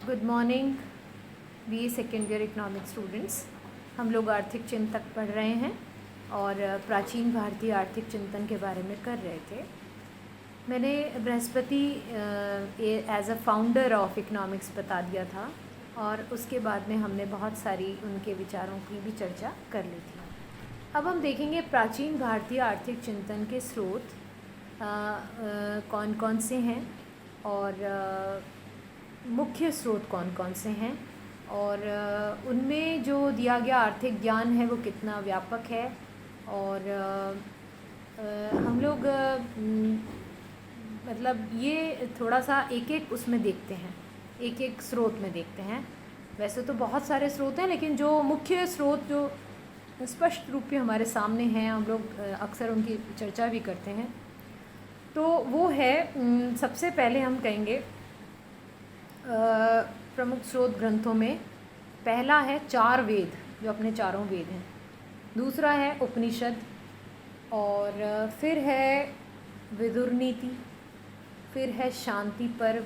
Good morning BA second year economics students. हम लोग आर्थिक चिंतक पढ़ रहे हैं और प्राचीन भारतीय आर्थिक चिंतन के बारे में कर रहे थे। मैंने Brihaspati as a founder of economics बता दिया था और उसके बाद में हमने बहुत सारी उनके विचारों की भी चर्चा कर ली थी। अब हम देखेंगे प्राचीन भारतीय आर्थिक चिंतन के स्रोत कौन कौन से हैं और मुख्य स्रोत कौन कौन से हैं और उनमें जो दिया गया आर्थिक ज्ञान है वो कितना व्यापक है। और हम लोग मतलब ये थोड़ा सा एक एक उसमें देखते हैं, एक एक स्रोत में देखते हैं। वैसे तो बहुत सारे स्रोत हैं, लेकिन जो मुख्य स्रोत जो स्पष्ट रूप से हमारे सामने हैं, हम लोग अक्सर उनकी चर्चा भी करते हैं। तो वो है, सबसे पहले हम कहेंगे प्रमुख स्रोत ग्रंथों में पहला है चार वेद, जो अपने चारों वेद हैं। दूसरा है उपनिषद, और फिर है विदुर नीति, फिर है शांति पर्व,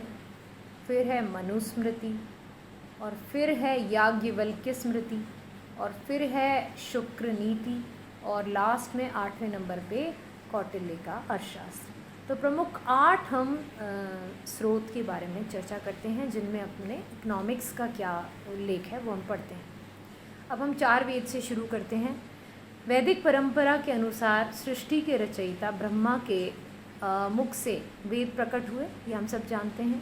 फिर है मनुस्मृति, और फिर है याज्ञवल्क्य स्मृति, और फिर है शुक्र नीति, और लास्ट में 8वें नंबर पे कौटिल्य का अर्थशास्त्र। तो प्रमुख 8 हम स्रोत के बारे में चर्चा करते हैं, जिनमें अपने इकोनॉमिक्स का क्या उल्लेख है वो हम पढ़ते हैं। अब हम 4 वेद से शुरू करते हैं। वैदिक परंपरा के अनुसार सृष्टि के रचयिता ब्रह्मा के मुख से वेद प्रकट हुए, ये हम सब जानते हैं।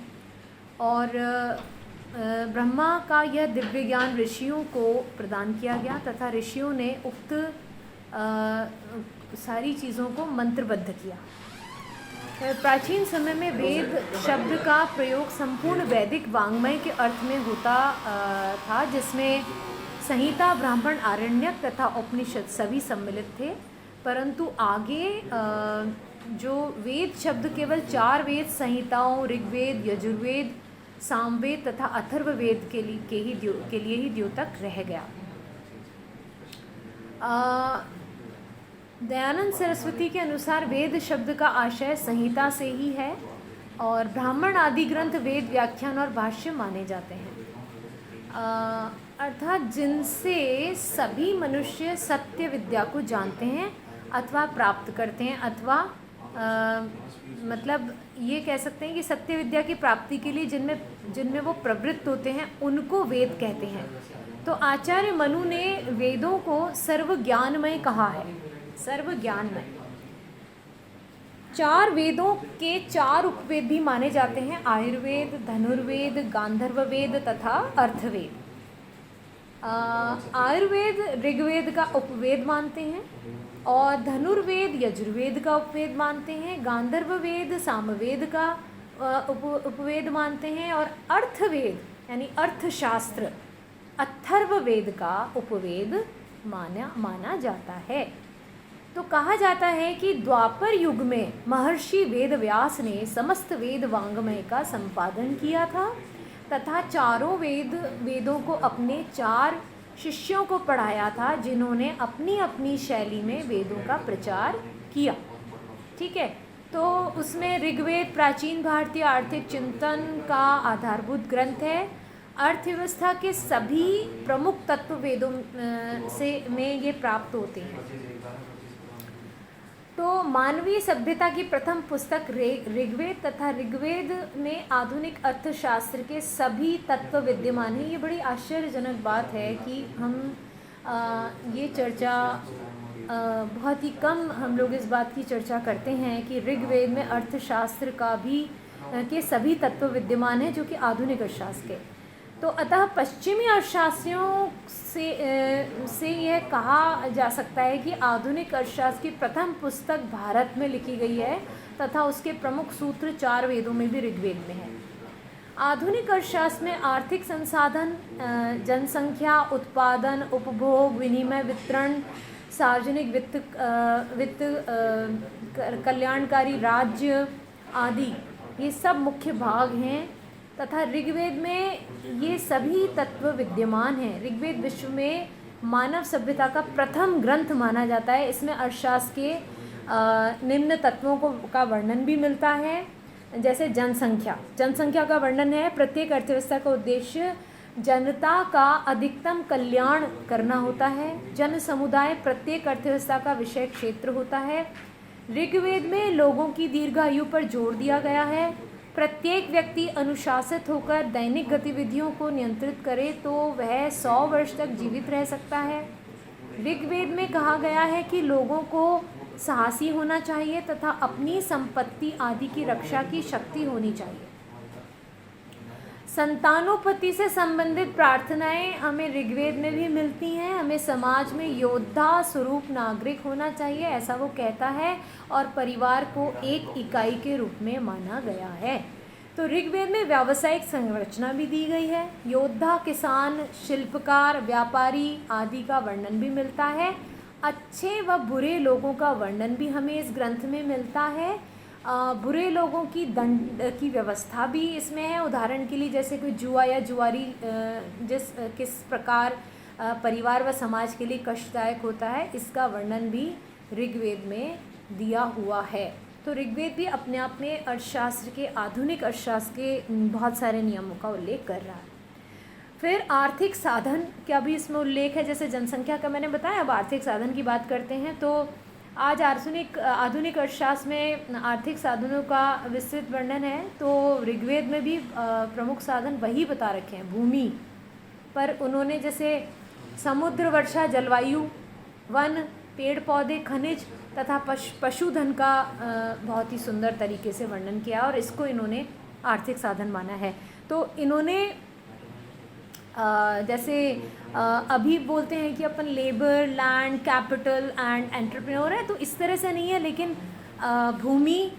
और ब्रह्मा का यह दिव्य ज्ञान ऋषियों को प्रदान किया गया तथा ऋषियों ने उक्त सारी चीज़ों को मंत्रबद्ध किया। प्राचीन समय में वेद शब्द का प्रयोग संपूर्ण वैदिक वाङ्मय के अर्थ में होता था, जिसमें संहिता, ब्राह्मण, आरण्यक तथा उपनिषद सभी सम्मिलित थे। परंतु आगे जो वेद शब्द केवल 4 वेद संहिताओं ऋग्वेद, यजुर्वेद, सामवेद तथा अथर्ववेद के लिए ही द्योतक रह गया। दयानंद सरस्वती के अनुसार वेद शब्द का आशय संहिता से ही है और ब्राह्मण आदि ग्रंथ वेद व्याख्यान और भाष्य माने जाते हैं, अर्थात जिनसे सभी मनुष्य सत्य विद्या को जानते हैं अथवा प्राप्त करते हैं, अथवा मतलब ये कह सकते हैं कि सत्य विद्या की प्राप्ति के लिए जिनमें वो प्रवृत्त होते हैं उनको वेद कहते हैं। तो आचार्य मनु ने वेदों को सर्व ज्ञानमय कहा है, सर्व ज्ञानमय। 4 वेदों के 4 उपवेद भी माने जाते हैं, आयुर्वेद, धनुर्वेद, गांधर्व वेद तथा अर्थवेद। आयुर्वेद ऋग्वेद का उपवेद मानते हैं और धनुर्वेद यजुर्वेद का उपवेद मानते हैं, गांधर्व वेद सामवेद का उपवेद मानते हैं, और अर्थवेद यानी अर्थशास्त्र अथर्ववेद का उपवेद माना जाता है। तो कहा जाता है कि द्वापर युग में महर्षि वेदव्यास ने समस्त वेद वाङ्मय का संपादन किया था तथा चारों वेदों को अपने 4 शिष्यों को पढ़ाया था, जिन्होंने अपनी अपनी शैली में वेदों का प्रचार किया। ठीक है, तो उसमें ऋग्वेद प्राचीन भारतीय आर्थिक चिंतन का आधारभूत ग्रंथ है। अर्थव्यवस्था के सभी प्रमुख तत्व वेदों में ये प्राप्त होते हैं। तो मानवीय सभ्यता की प्रथम पुस्तक ऋग्वेद तथा ऋग्वेद में आधुनिक अर्थशास्त्र के सभी तत्व विद्यमान हैं। ये बड़ी आश्चर्यजनक बात है कि हम ये चर्चा बहुत ही कम हम लोग इस बात की चर्चा करते हैं कि ऋग्वेद में अर्थशास्त्र का भी के सभी तत्व विद्यमान हैं, जो कि आधुनिक अर्थशास्त्र के। तो अतः पश्चिमी अर्थशास्त्रियों से यह कहा जा सकता है कि आधुनिक अर्थशास्त्र की प्रथम पुस्तक भारत में लिखी गई है तथा उसके प्रमुख सूत्र 4 वेदों में भी ऋग्वेद में है। आधुनिक अर्थशास्त्र में आर्थिक संसाधन, जनसंख्या, उत्पादन, उपभोग, विनिमय, वितरण, सार्वजनिक वित्त, कल्याणकारी राज्य आदि ये सब मुख्य भाग हैं तथा ऋग्वेद में ये सभी तत्व विद्यमान हैं। ऋग्वेद विश्व में मानव सभ्यता का प्रथम ग्रंथ माना जाता है। इसमें अर्थशास्त्र के निम्न तत्वों का वर्णन भी मिलता है। जैसे जनसंख्या का वर्णन है। प्रत्येक अर्थव्यवस्था का उद्देश्य जनता का अधिकतम कल्याण करना होता है। जन समुदाय प्रत्येक अर्थव्यवस्था का विषय क्षेत्र होता है। ऋग्वेद में लोगों की दीर्घायु पर जोर दिया गया है। प्रत्येक व्यक्ति अनुशासित होकर दैनिक गतिविधियों को नियंत्रित करे तो वह 100 वर्ष तक जीवित रह सकता है। ऋग्वेद में कहा गया है कि लोगों को साहसी होना चाहिए तथा अपनी संपत्ति आदि की रक्षा की शक्ति होनी चाहिए। संतानोपति से संबंधित प्रार्थनाएं हमें ऋग्वेद में भी मिलती हैं। हमें समाज में योद्धा स्वरूप नागरिक होना चाहिए, ऐसा वो कहता है, और परिवार को एक इकाई के रूप में माना गया है। तो ऋग्वेद में व्यावसायिक संरचना भी दी गई है। योद्धा, किसान, शिल्पकार, व्यापारी आदि का वर्णन भी मिलता है। अच्छे व बुरे लोगों का वर्णन भी हमें इस ग्रंथ में मिलता है। बुरे लोगों की दंड की व्यवस्था भी इसमें है। उदाहरण के लिए जैसे कोई जुआ या जुआरी किस प्रकार परिवार व समाज के लिए कष्टदायक होता है, इसका वर्णन भी ऋग्वेद में दिया हुआ है। तो ऋग्वेद भी अपने आप में अर्थशास्त्र के, आधुनिक अर्थशास्त्र के बहुत सारे नियमों का उल्लेख कर रहा है। फिर आर्थिक साधन का भी इसमें उल्लेख है। जैसे जनसंख्या का मैंने बताया, अब आर्थिक साधन की बात करते हैं। तो आज आधुनिक अर्थशास्त्र में आर्थिक साधनों का विस्तृत वर्णन है। तो ऋग्वेद में भी प्रमुख साधन वही बता रखे हैं। भूमि पर उन्होंने जैसे समुद्र, वर्षा, जलवायु, वन, पेड़ पौधे, खनिज तथा पशुधन का बहुत ही सुंदर तरीके से वर्णन किया और इसको इन्होंने आर्थिक साधन माना है। तो इन्होंने जैसे अभी बोलते हैं कि अपन labour, land, capital and entrepreneur है, तो इस तरह से नहीं है, लेकिन भूमि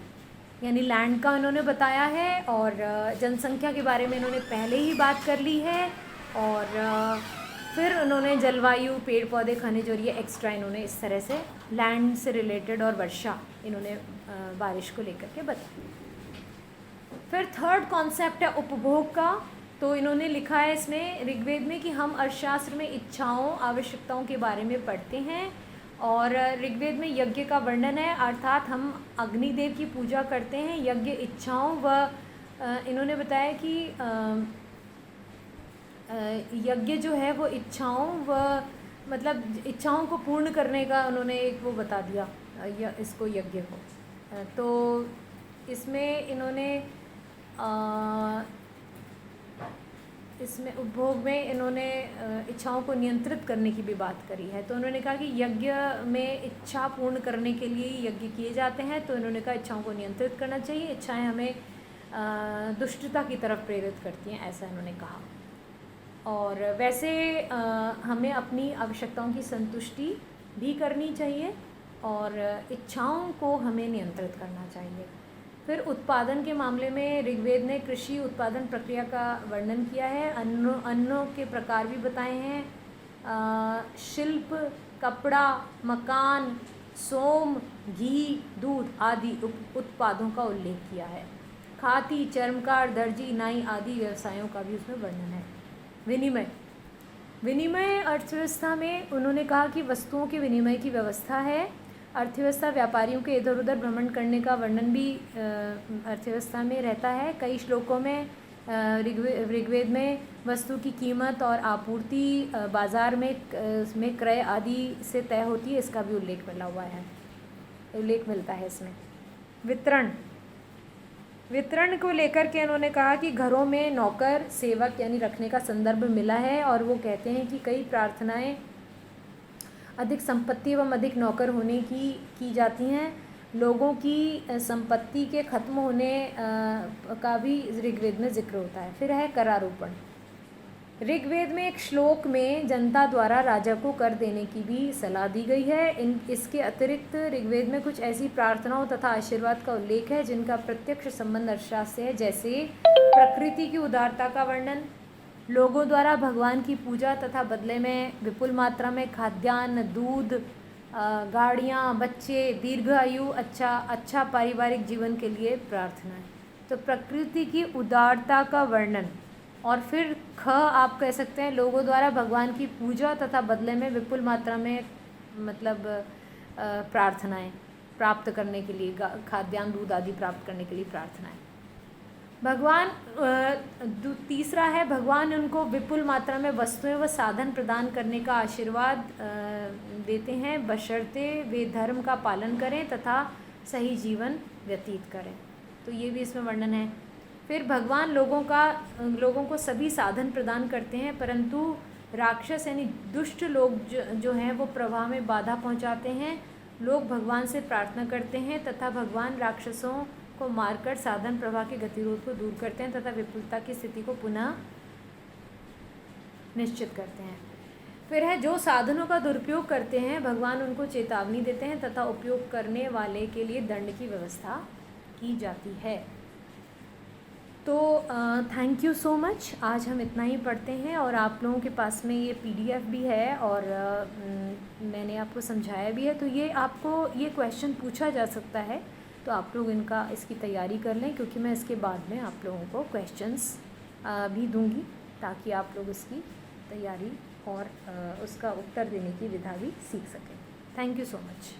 यानी लैंड का इन्होंने बताया है और जनसंख्या के बारे में इन्होंने पहले ही बात कर ली है। और फिर उन्होंने जलवायु, पेड़ पौधे, खनिज और ये एक्स्ट्रा इन्होंने इस तरह से लैंड से रिलेटेड और वर्षा इन्होंने बारिश को लेकर के बताया। फिर थर्ड कॉन्सेप्ट है उपभोग का। तो इन्होंने लिखा है इसमें ऋग्वेद में कि हम अर्थशास्त्र में इच्छाओं, आवश्यकताओं के बारे में पढ़ते हैं और ऋग्वेद में यज्ञ का वर्णन है, अर्थात हम अग्निदेव की पूजा करते हैं। यज्ञ इच्छाओं व इन्होंने बताया कि यज्ञ जो है वो इच्छाओं व मतलब इच्छाओं को पूर्ण करने का उन्होंने एक वो बता दिया इसको, यज्ञ को। तो इसमें इन्होंने इसमें उपभोग में इन्होंने इच्छाओं को नियंत्रित करने की भी बात करी है। तो उन्होंने कहा कि यज्ञ में इच्छा पूर्ण करने के लिए यज्ञ किए जाते हैं। तो इन्होंने कहा इच्छाओं को नियंत्रित करना चाहिए। इच्छाएं हमें दुष्टता की तरफ प्रेरित करती हैं, ऐसा इन्होंने कहा। और वैसे हमें अपनी आवश्यकताओं की संतुष्टि भी करनी चाहिए और इच्छाओं को हमें नियंत्रित करना चाहिए। फिर उत्पादन के मामले में ऋग्वेद ने कृषि उत्पादन प्रक्रिया का वर्णन किया है। अन्नों के प्रकार भी बताए हैं। शिल्प, कपड़ा, मकान, सोम, घी, दूध आदि उत्पादों का उल्लेख किया है। खाती, चर्मकार, दर्जी, नाई आदि व्यवसायों का भी उसमें वर्णन है। विनिमय अर्थव्यवस्था में उन्होंने कहा कि वस्तुओं के विनिमय की व्यवस्था है। अर्थव्यवस्था व्यापारियों के इधर उधर भ्रमण करने का वर्णन भी अर्थव्यवस्था में रहता है। कई श्लोकों में ऋग्वेद में वस्तु की कीमत और आपूर्ति बाजार में क्रय आदि से तय होती है, इसका भी उल्लेख मिलता है इसमें। वितरण को लेकर के उन्होंने कहा कि घरों में नौकर, सेवक यानी रखने का संदर्भ मिला है और वो कहते हैं कि कई प्रार्थनाएं अधिक संपत्ति एवं अधिक नौकर होने की जाती हैं। लोगों की संपत्ति के खत्म होने का भी ऋग्वेद में जिक्र होता है। फिर है करारोपण। ऋग्वेद में एक श्लोक में जनता द्वारा राजा को कर देने की भी सलाह दी गई है। इसके अतिरिक्त ऋग्वेद में कुछ ऐसी प्रार्थनाओं तथा आशीर्वाद का उल्लेख है जिनका प्रत्यक्ष संबंध अर्थशास्त्र से है, जैसे प्रकृति की उदारता का वर्णन, लोगों द्वारा भगवान की पूजा तथा बदले में विपुल मात्रा में खाद्यान्न, दूध, गाड़ियाँ, बच्चे, दीर्घायु, अच्छा पारिवारिक जीवन के लिए प्रार्थना। तो प्रकृति की उदारता का वर्णन। और फिर आप कह सकते हैं लोगों द्वारा भगवान की पूजा तथा बदले में विपुल मात्रा में मतलब प्रार्थनाएं प्राप्त करने के लिए, खाद्यान्न, दूध आदि प्राप्त करने के लिए प्रार्थनाएं। तीसरा है भगवान उनको विपुल मात्रा में वस्तुएं व साधन प्रदान करने का आशीर्वाद देते हैं, बशर्ते वे धर्म का पालन करें तथा सही जीवन व्यतीत करें। तो ये भी इसमें वर्णन है। फिर भगवान लोगों को सभी साधन प्रदान करते हैं, परंतु राक्षस यानी दुष्ट लोग जो हैं वो प्रवाह में बाधा पहुंचाते हैं। लोग भगवान से प्रार्थना करते हैं तथा भगवान राक्षसों को मारकर साधन प्रवाह के गतिरोध को दूर करते हैं तथा विपुलता की स्थिति को पुनः निश्चित करते हैं। फिर है जो साधनों का दुरुपयोग करते हैं, भगवान उनको चेतावनी देते हैं तथा उपयोग करने वाले के लिए दंड की व्यवस्था की जाती है। तो थैंक यू सो मच। आज हम इतना ही पढ़ते हैं और आप लोगों के पास में ये PDF भी है और मैंने आपको समझाया भी है। तो ये आपको ये क्वेश्चन पूछा जा सकता है, तो आप लोग इसकी तैयारी कर लें, क्योंकि मैं इसके बाद में आप लोगों को क्वेश्चंस भी दूंगी ताकि आप लोग इसकी तैयारी और उसका उत्तर देने की विधा भी सीख सकें। Thank you so much.